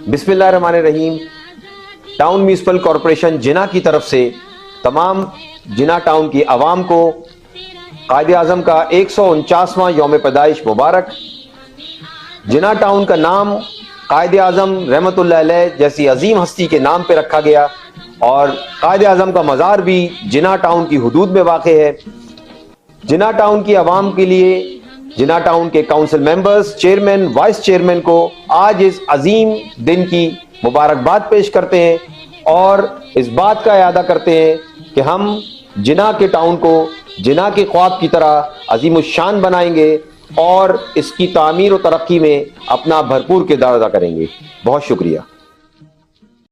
बिस्मिल्लाहिर्रहमानिर्रहीम। Town municipal corporation जिना की तरफ से तमाम जिना टाउन की आवाम को कायदे आज़म का 149वां यौम पैदाइश मुबारक। जिना टाउन का नाम कायदे आज़म रहमतुल्लाह अलैह जैसी अजीम हस्ती के नाम पे रखा गया और कायदे आज़म का मज़ार भी जिना टाउन की हुदूद में वाक़े है। जिना टाउन की आवाम के लिए जिना टाउन के council members, chairman, vice chairman को आज इस अजीम दिन की मुबारकबाद पेश करते हैं और इस बात का इरादा करते हैं कि हम जिना के टाउन को जिना के ख्वाब की तरह अजीम शान बनाएंगे और इसकी तामीर और तरक्की में अपना भरपूर किरदार अदा करेंगे। बहुत शुक्रिया।